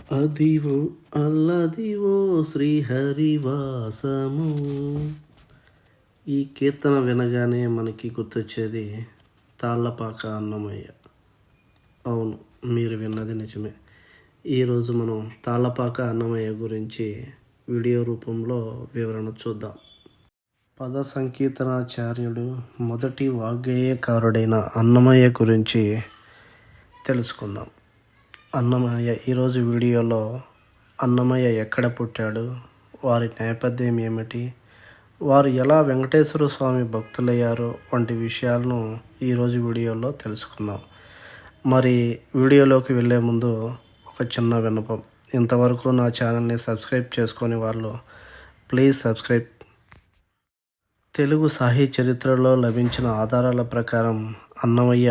అదివో అల్లదివో శ్రీహరివాసము. ఈ కీర్తన వినగానే మనకి గుర్తొచ్చేది తాళ్ళపాక అన్నమయ్య. అవును, మీరు విన్నది నిజమే. ఈరోజు మనం తాళ్ళపాక అన్నమయ్య గురించి వీడియో రూపంలో వివరణ చూద్దాం. పద సంకీర్తనాచార్యుడు, మొదటి వాగ్గేయకారుడైన అన్నమయ్య గురించి తెలుసుకుందాం. అన్నమయ్య ఈరోజు వీడియోలో అన్నమయ్య ఎక్కడ పుట్టాడు, వారి నేపథ్యం ఏమిటి, వారు ఎలా వెంకటేశ్వర స్వామి భక్తులయ్యారో వంటి విషయాలను ఈరోజు వీడియోలో తెలుసుకుందాం. మరి వీడియోలోకి వెళ్ళే ముందు ఒక చిన్న విన్నపం. ఇంతవరకు నా ఛానల్ని సబ్స్క్రైబ్ చేసుకొని వాళ్ళు ప్లీజ్ సబ్స్క్రైబ్. తెలుగు సాహిత్య చరిత్రలో లభించిన ఆధారాల ప్రకారం అన్నమయ్య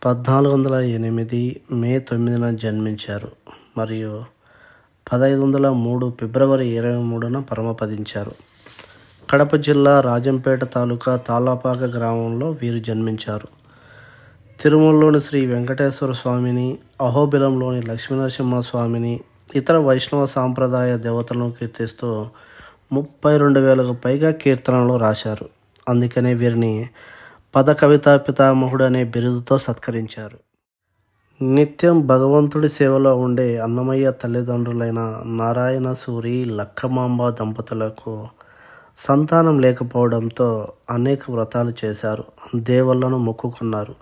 1408 మే 9న జన్మించారు మరియు 1503 ఫిబ్రవరి 23న పరమపదించారు. కడప జిల్లా రాజంపేట తాలూకా తాళ్ళపాక గ్రామంలో వీరు జన్మించారు. తిరుమలలోని శ్రీ వెంకటేశ్వర స్వామిని, అహోబిలంలోని లక్ష్మీనరసింహ స్వామిని, ఇతర వైష్ణవ సాంప్రదాయ దేవతలను కీర్తిస్తూ 32,000కు పైగా కీర్తనలు రాశారు. అందుకనే వీరిని పద కవితా పితామహుడు అనే బిరుదుతో సత్కరించారు. నిత్యం భగవంతుడి సేవలో ఉండే అన్నమయ్య తల్లిదండ్రులైన నారాయణ సూరి, లక్కమాంబ దంపతులకు సంతానం లేకపోవడంతో అనేక వ్రతాలు చేశారు, దేవుళ్లను మొక్కుకున్నారు.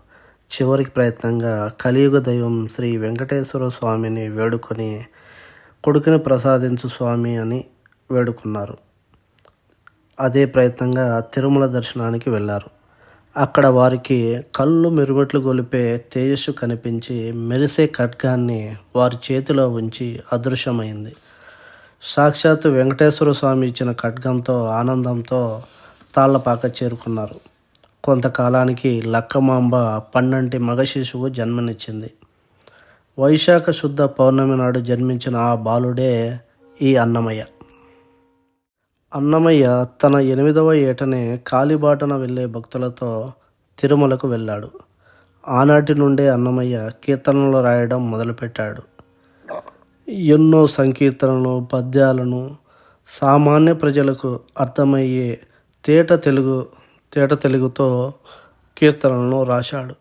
చివరికి ప్రయత్నంగా కలియుగ దైవం శ్రీ వెంకటేశ్వర స్వామిని వేడుకొని కొడుకుని ప్రసాదించు స్వామి అని వేడుకున్నారు. అదే ప్రయత్నంగా తిరుమల దర్శనానికి వెళ్ళారు. అక్కడ వారికి కళ్ళు మిరుమిట్లు గొలిపే తేజస్సు కనిపించి మెరిసే ఖడ్గాన్ని వారి చేతిలో ఉంచి అదృశ్యమైంది. సాక్షాత్తు వెంకటేశ్వర స్వామి ఇచ్చిన ఖడ్గంతో ఆనందంతో తాళ్ళపాక చేరుకున్నారు. కొంతకాలానికి లక్కమాంబ పన్నంటి మగ శిశువు జన్మనిచ్చింది. వైశాఖ శుద్ధ పౌర్ణమి నాడు జన్మించిన ఆ బాలుడే ఈ అన్నమయ్య. అన్నమయ్య తన 8వ ఏటనే కాలిబాటన వెళ్ళే భక్తులతో తిరుమలకు వెళ్ళాడు. ఆనాటి నుండే అన్నమయ్య కీర్తనలు రాయడం మొదలుపెట్టాడు. ఎన్నో సంకీర్తనలు, పద్యాలను సామాన్య ప్రజలకు అర్థమయ్యే తేట తెలుగుతో కీర్తనలను రాశాడు.